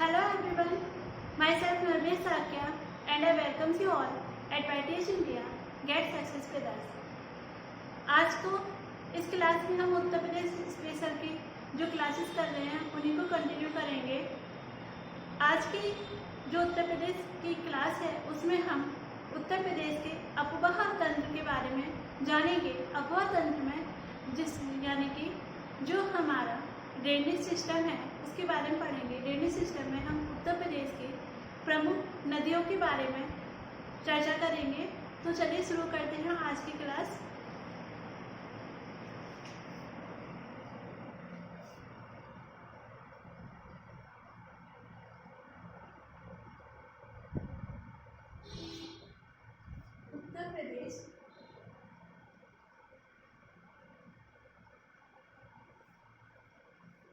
Hello everyone, myself Nurvesh Sakya and I welcome you all at YTH India Get Success with us। आज को इस class में हम Uttar Pradesh special की जो क्लासेस कर रहे हैं उन्हीं को कंटिन्यू करेंगे। आज की जो उत्तर प्रदेश की क्लास है उसमें हम उत्तर प्रदेश के अफवाह तंत्र के बारे में जानेंगे। अफवाह तंत्र में यानी कि जो हमारा ड्रेनेज सिस्टम है उसके बारे में पढ़ेंगे। ड्रेनेज सिस्टम में हम उत्तर प्रदेश के प्रमुख नदियों के बारे में चर्चा करेंगे। तो चलिए शुरू करते हैं आज की क्लास। उत्तर प्रदेश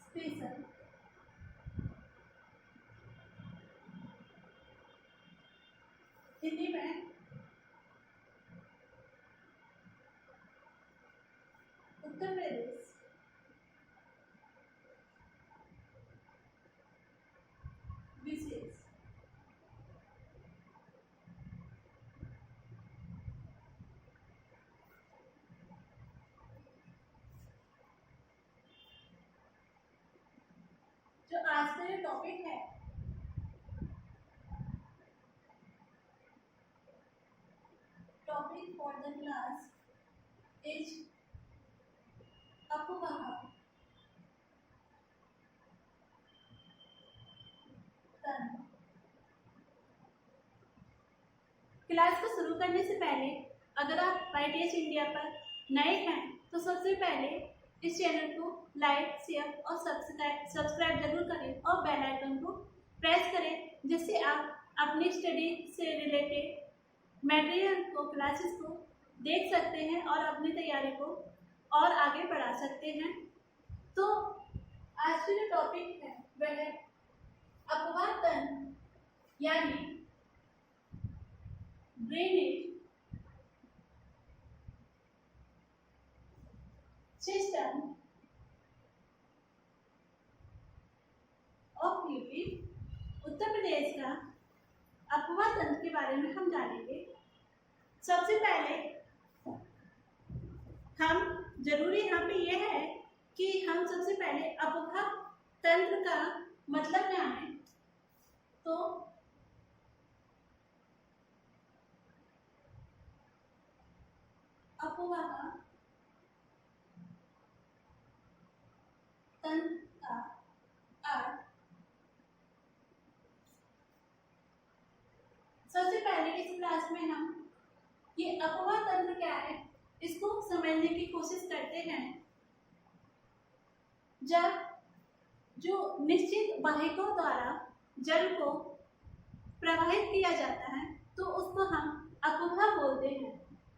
स्पेशल हिंदी में उत्तर प्रदेश विशेष जो आज का जो टॉपिक है topic for the class is अफवाह तंत्र। क्लास को शुरू करने से पहले अगर आप YTH इंडिया पर नए हैं तो सबसे पहले इस चैनल को लाइक, शेयर और सब्सक्राइब जरूर करें और बेल आइकन को प्रेस करें, जिससे आप अपनी स्टडी से रिलेटेड मटेरियल को, क्लासेस को देख सकते हैं और अपनी तैयारी को और आगे बढ़ा सकते हैं। तो आज की जो टॉपिक है वह है अफवाह तंत्र यानी drainage system of UP. Uttar Pradesh का अफवाह तंत्र के बारे में हम जानेंगे। सबसे पहले हम जरूरी यहाँ पे यह है कि हम सबसे पहले अफवाह तंत्र का मतलब जाने। तो अफवाह तंत्र का अर्थ सबसे पहले इस क्लास में हम ये अफवाह तंत्र क्या है इसको समझने की कोशिश करते हैं। जब जो निश्चित वाहिकाओं द्वारा जल को प्रवाहित किया जाता है तो उसको हम अफवाह बोलते हैं।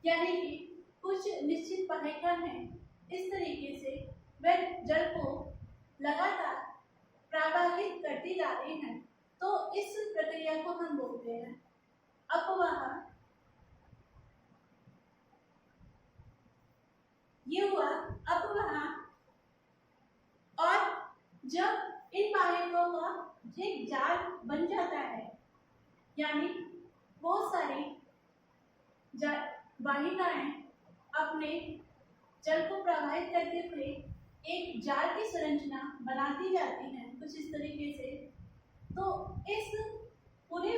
यानी कि कुछ निश्चित वाहिका है, इस तरीके से वह जल को लगातार प्रवाहित करती जा रही है, तो इस प्रक्रिया को हम बोलते हैं अफवाह। ये हुआ अफवाह। और जब इन वाहिकाओं का एक जाल बन जाता है, यानी बहुत सारी वाहिकाएं अपने जल को प्रवाहित करते हुए एक जाल की संरचना बनाती जाती हैं कुछ इस तरीके से, तो इस पूरे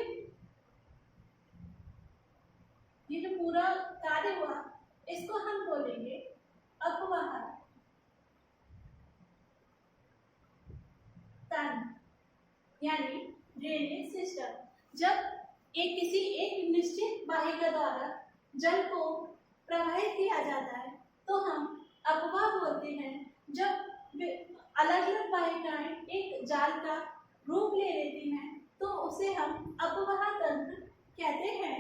ये जो पूरा कार्य हुआ इसको हम बोलेंगे अफवाह तंत्र यानी ड्रेनेज सिस्टम। जब किसी एक निश्चित वाहिका द्वारा जल को प्रवाहित किया जाता है तो हम अफवाह बोलते हैं। जब अलग अलग वाहिकाएं एक जाल का रूप ले लेती हैं तो उसे हम अफवाह तंत्र कहते हैं।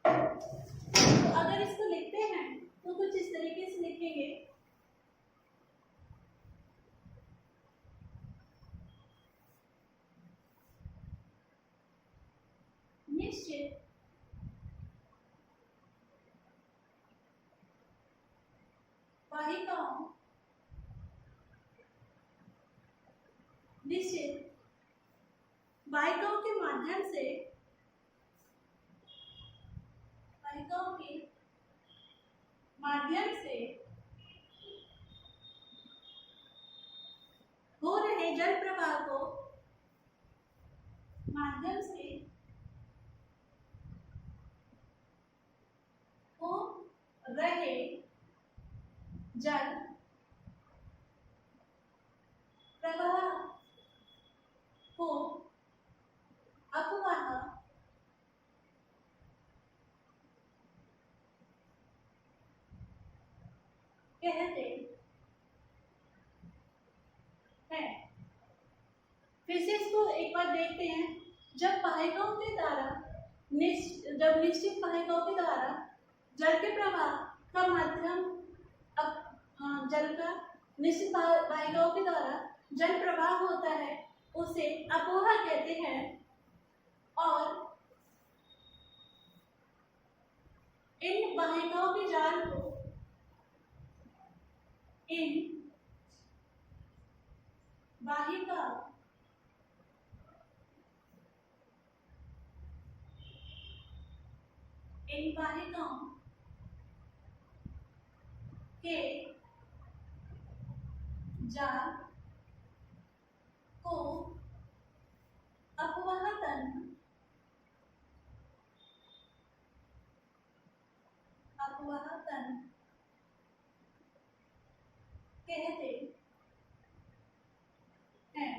तो अगर इसको लिखते हैं तो कुछ इस तरीके से लिखेंगे। निश्चित वाहिकाओं माध्यम से हो रहे जल प्रवाह को माध्यम से हो रहे जल प्रवाह को अपवाह कहते हैं। फिर से इसको एक बार देखते हैं। जब वाहिकाओं के द्वारा निश्चित वाहिकाओं के द्वारा जल के प्रवाह का माध्यम जल का निश्चित वाहिकाओं के द्वारा जल प्रवाह होता है, उसे अपवाह कहते हैं। और इन वाहिकाओं के जाल को इन वाहिकाओं के जाल को अपवाह तंत्र कहते हैं।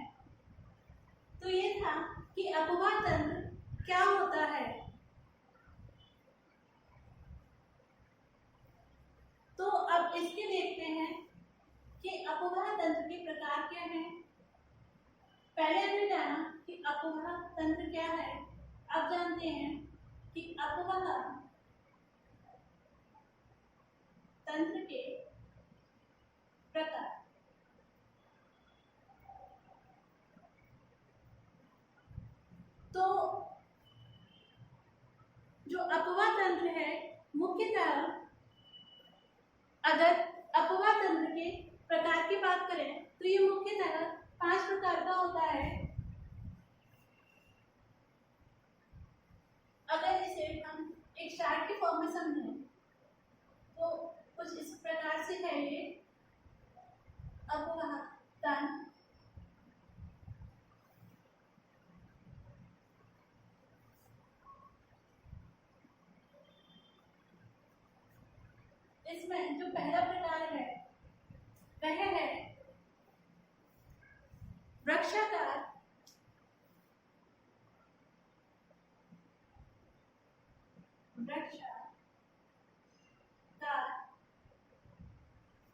तो ये था कि अपवाह तंत्र क्या होता है। तो अब इसके देखते हैं कि अपवाह तंत्र के प्रकार क्या हैं। पहले हमने जाना कि अपवाह तंत्र क्या है। अब जानते हैं कि अपवाह तंत्र के प्रकार। तो जो अपवाह तंत्र है, मुख्यतः अगर अपवाह तंत्र के प्रकार की बात करें तो ये मुख्यतः 5 प्रकार का होता है। अगर इसे हम एक चार्ट के फॉर्म में समझें तो कुछ इस प्रकार से है ये अपवाह तंत्र। इसमें जो पहला प्रकार है वह है वृक्षाकार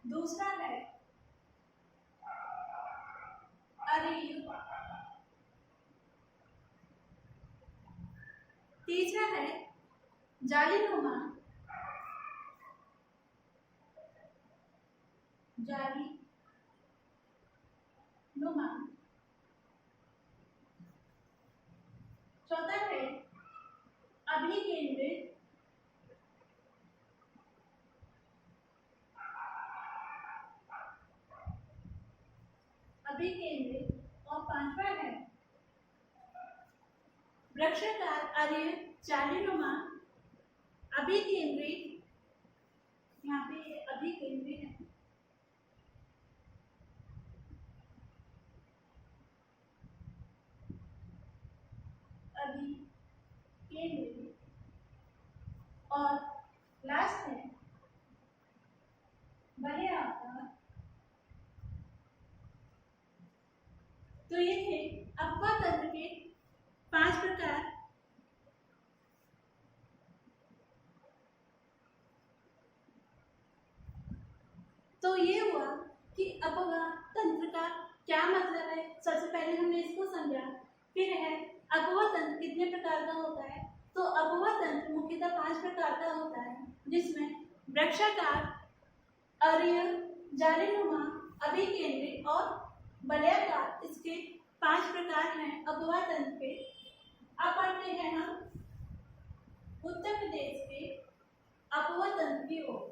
दूसरा है अरीव, तीसरा है जालीनुमा, चौथा है अभिकेंद्रित, और पांचवा है वृक्षाकार अरीव जालीनुमा अभिकेंद्रित। यहाँ पे अभिकेंद्रित है। और लास्ट है बड़े आकार। तो ये थे अपवाह तंत्र के 5 प्रकार। तो ये हुआ कि अपवाह तंत्र का क्या मतलब है। सबसे पहले हमने इसको समझा। फिर है अपवाह तंत्र कितने प्रकार का होता है। तो अपवाह तंत्र मुख्यतः 5 प्रकार का होता है, जिसमें वृक्षाकार, अरीव, जालीनुमा, अभिकेंद्रित और वलयाकार, इसके 5 प्रकार हैं अपवाह तंत्र के। अब पढ़ते हैं हम उत्तर प्रदेश के अपवाह तंत्र की ओर।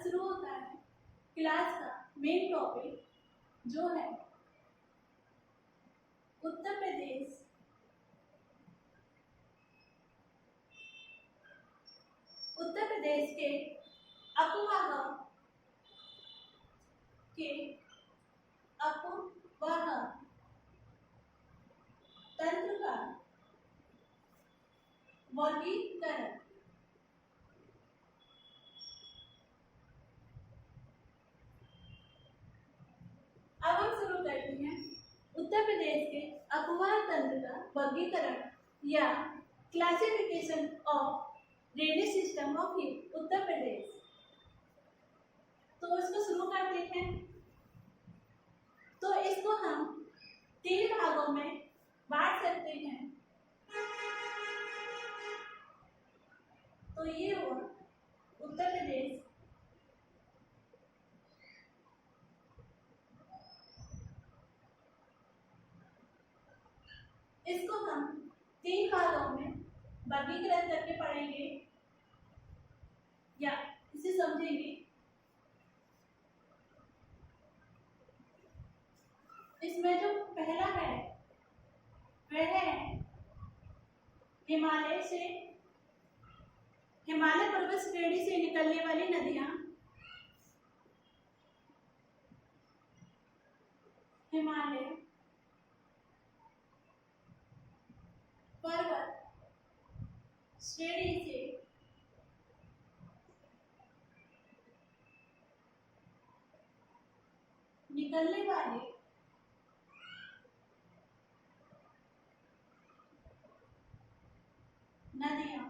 शुरू होता है क्लास का मेन टॉपिक जो है उत्तर प्रदेश के अफवाह तंत्र का वर्गीकरण। अब हम शुरू करते हैं उत्तर प्रदेश के अफवाह तंत्र का वर्गीकरण या classification of drainage system of Uttar Pradesh. तो इसको शुरू करते हैं। तो इसको हम 3 भागों में बांट सकते हैं। तो ये हुआ उत्तर प्रदेश, इसको हम 3 भागों में वर्गीकृत करके पढ़ेंगे या इसे समझेंगे। इसमें जो पहला है वह है हिमालय पर्वत श्रेणी से निकलने वाली नदियां। हिमालय पर्वत श्रेणी से निकलने वाली नदियां,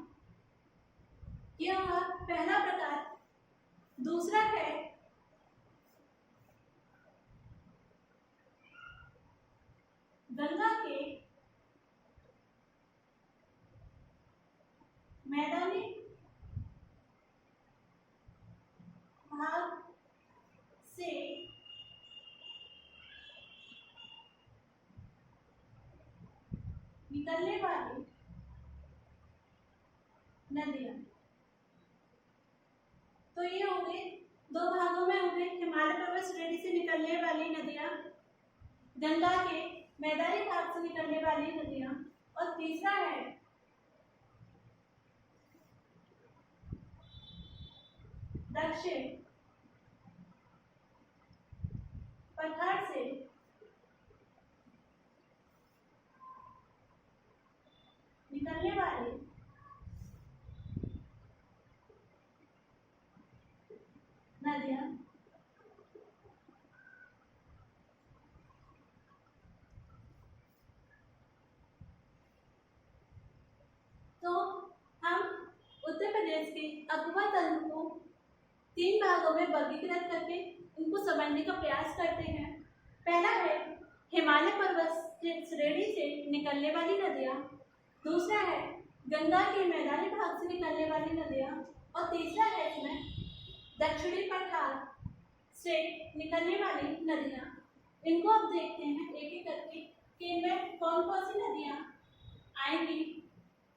यह पहला प्रकार। दूसरा है गंगा के मैदानी भाग से निकलने वाली नदियां। तो ये हो गए 2 भागों में हो गए हिमालय पर्वत श्रेणी से निकलने वाली नदियां, गंगा के मैदानी भाग से निकलने वाली नदियां, और तीसरा है दक्षिण पठार से निकलने वाली नदियां। तो हम उत्तर प्रदेश के अफवाह तंत्र को 3 भागों में वर्गीकृत करके उनको समझने का प्रयास करते हैं। पहला है हिमालय पर्वत श्रेणी से निकलने वाली नदियां, दूसरा है गंगा के मैदानी भाग से निकलने वाली नदियां, और तीसरा है इसमें दक्षिणी पठार से निकलने वाली नदियां। इनको अब देखते हैं एक एक करके कि इनमें कौन कौन सी नदियां आएंगी।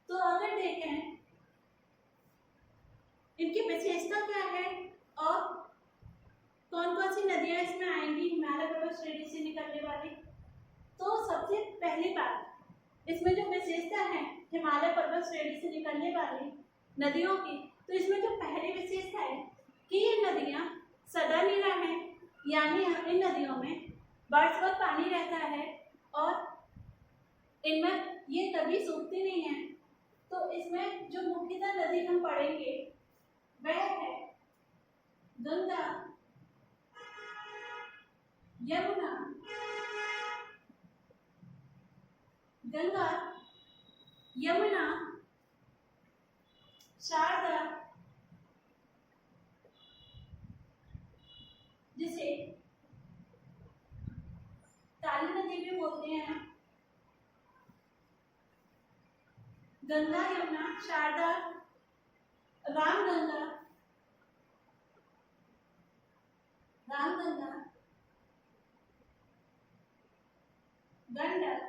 तो अगर देखें इनकी विशेषता क्या है और कौन कौन सी नदियां इसमें आएंगी हिमालय पर्वत श्रेणी से निकलने वाली। तो सबसे पहली बात इसमें जो विशेषता है हिमालय पर्वत श्रेणी से निकलने वाली नदियों की, तो इसमें जो पहली विशेषता है कि ये नदियां सदा नीरा है, यानी इन नदियों में वर्ष भर पानी रहता है और इनमें ये कभी सूखती नहीं है। तो इसमें जो मुख्यतः नदी हम पढ़ेंगे वह है गंगा, यमुना, शारदा, जिसे काली नदी भी बोलते हैं। गंगा, यमुना, शारदा, रामगंगा, गंडक,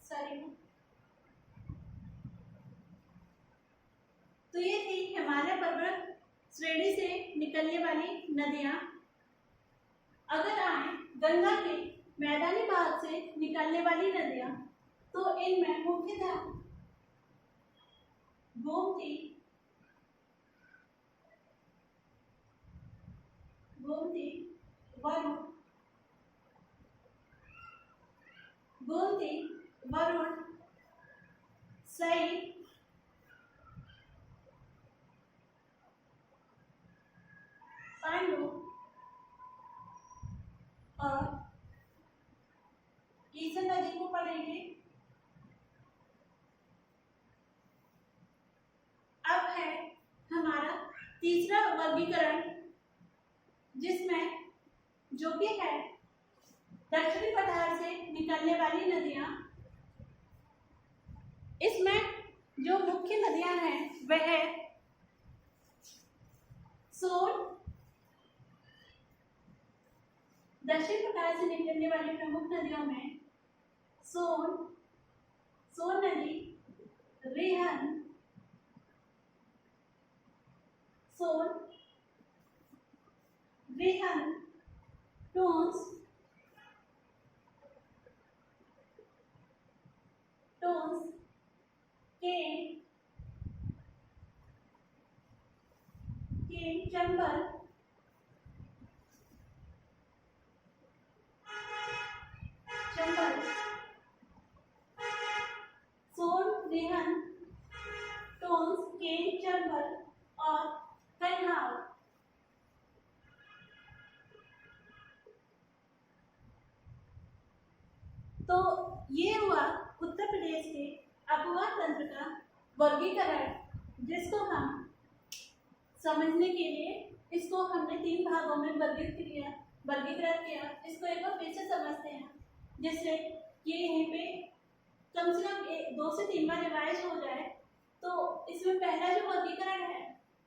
सरयू, नदियां अगर आए गंगा के मैदानी भाग से निकलने वाली नदियां, तो इनमें मुख्यतः गोमती, वरुण, सई, पांडु और ईसन नदी को पढ़ेंगे। अब है हमारा तीसरा वर्गीकरण, जिसमें जो कि है दक्षिणी पठार से निकलने वाली नदियां। इसमें जो मुख्य नदियां हैं वह है सोन, दक्षिण पठार से निकलने वाली प्रमुख नदियों में सोन नदी, रेहन, टोंस, केन, चंबल, सोन, रेहन, टोंस, केन, चंबल और कन्हार। तो ये हुआ उत्तर प्रदेश के अपवाह तंत्र का वर्गीकरण, जिसको हम समझने के लिए इसको हमने 3 भागों में वर्गीकृत किया। इसको एक बार फिर से समझते हैं, जिससे ये यहीं पे कम से कम 2 से 3 बार रिवाइज हो जाए। तो इसमें पहला जो वर्गीकरण है,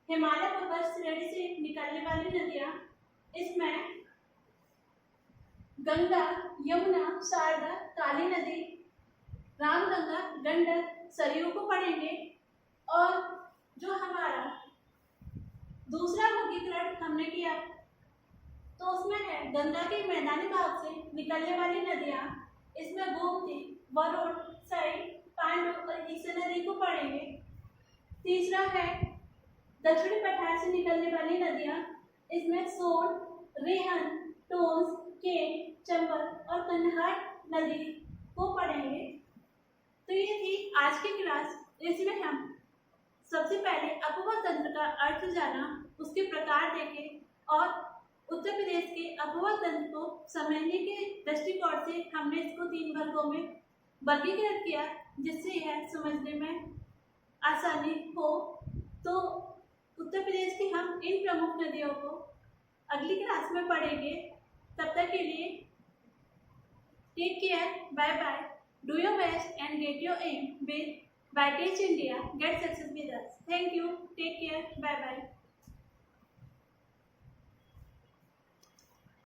हिमालय पर्वत श्रेणी से निकलने वाली नदियां, इसमें गंगा, यमुना, शारदा, काली नदी, रामगंगा, गंडक, सरयू को पढ़ेंगे। और जो हमारा दूसरा वर्गीकरण हमने किया, तो उसमें है गंगा के मैदानी भाग से निकलने वाली नदियां। इसमें गोमती, वरुण, सई, पांडु और ईसन नदी को पढ़ेंगे। तीसरा है दक्षिणी पठार से निकलने वाली नदियां। इसमें सोन, रेहन, टोंस, केन, चंबल और कन्हार नदी को पढ़ेंगे। तो ये थी आज की क्लास। इसमें हम सबसे पहले अपवाह तंत्र का अर्थ जाना, उसके प्रकार देखे और उत्तर प्रदेश के अपवाह तंत्र को समझने के दृष्टिकोण से हमने इसको 3 वर्गों में वर्गीकृत किया, जिससे यह समझने में आसानी हो। तो उत्तर प्रदेश की हम इन प्रमुख नदियों को अगली क्लास में पढ़ेंगे। तब तक के लिए take care, bye bye, do your best and get your aim with YTH India, get success with us. Thank you, take care, bye bye.